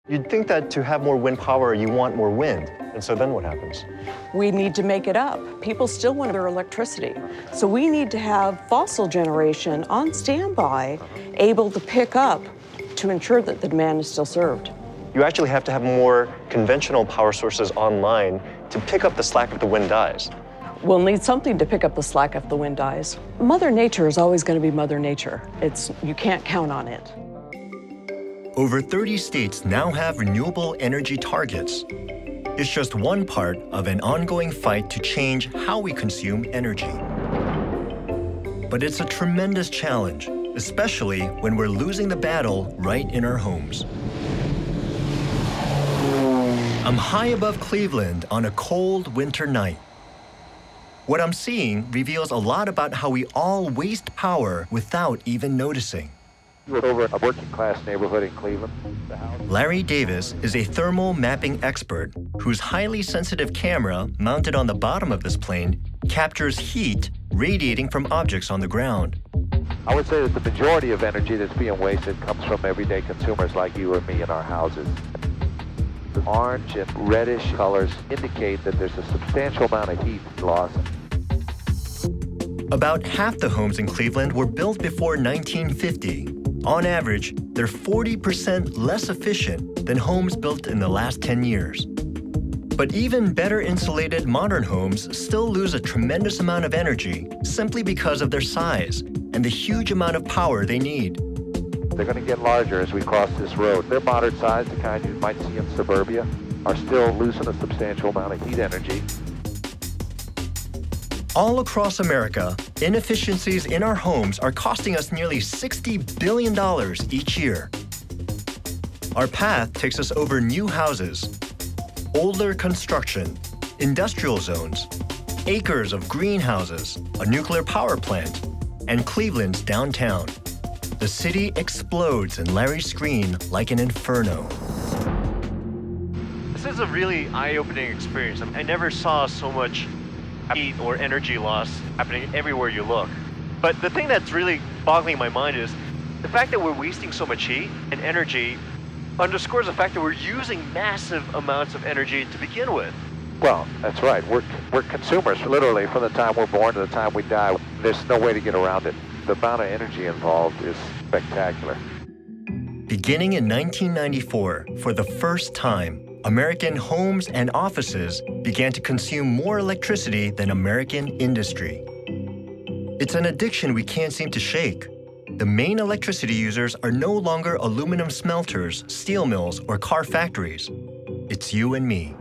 You'd think that to have more wind power, you want more wind. And so then what happens? We need to make it up. People still want their electricity. So we need to have fossil generation on standby, able to pick up to ensure that the demand is still served. You actually have to have more conventional power sources online to pick up the slack if the wind dies. We'll need something to pick up the slack if the wind dies. Mother Nature is always going to be Mother Nature. You can't count on it. Over 30 states now have renewable energy targets. It's just one part of an ongoing fight to change how we consume energy. But it's a tremendous challenge, especially when we're losing the battle right in our homes. I'm high above Cleveland on a cold winter night. What I'm seeing reveals a lot about how we all waste power without even noticing. We're over a working-class neighborhood in Cleveland. Larry Davis is a thermal mapping expert whose highly sensitive camera, mounted on the bottom of this plane, captures heat radiating from objects on the ground. I would say that the majority of energy that's being wasted comes from everyday consumers like you or me in our houses. The orange and reddish colors indicate that there's a substantial amount of heat loss. About half the homes in Cleveland were built before 1950. On average, they're 40% less efficient than homes built in the last 10 years. But even better insulated modern homes still lose a tremendous amount of energy simply because of their size and the huge amount of power they need. They're going to get larger as we cross this road. They're moderate size, the kind you might see in suburbia, are still losing a substantial amount of heat energy. All across America, inefficiencies in our homes are costing us nearly $60 billion each year. Our path takes us over new houses, older construction, industrial zones, acres of greenhouses, a nuclear power plant, and Cleveland's downtown. The city explodes in Larry's screen like an inferno. This is a really eye-opening experience. I never saw so much heat or energy loss happening everywhere you look. But the thing that's really boggling my mind is the fact that we're wasting so much heat and energy underscores the fact that we're using massive amounts of energy to begin with. Well, that's right. We're consumers, literally, from the time we're born to the time we die. There's no way to get around it. The amount of energy involved is spectacular. Beginning in 1994, for the first time, American homes and offices began to consume more electricity than American industry. It's an addiction we can't seem to shake. The main electricity users are no longer aluminum smelters, steel mills, or car factories. It's you and me.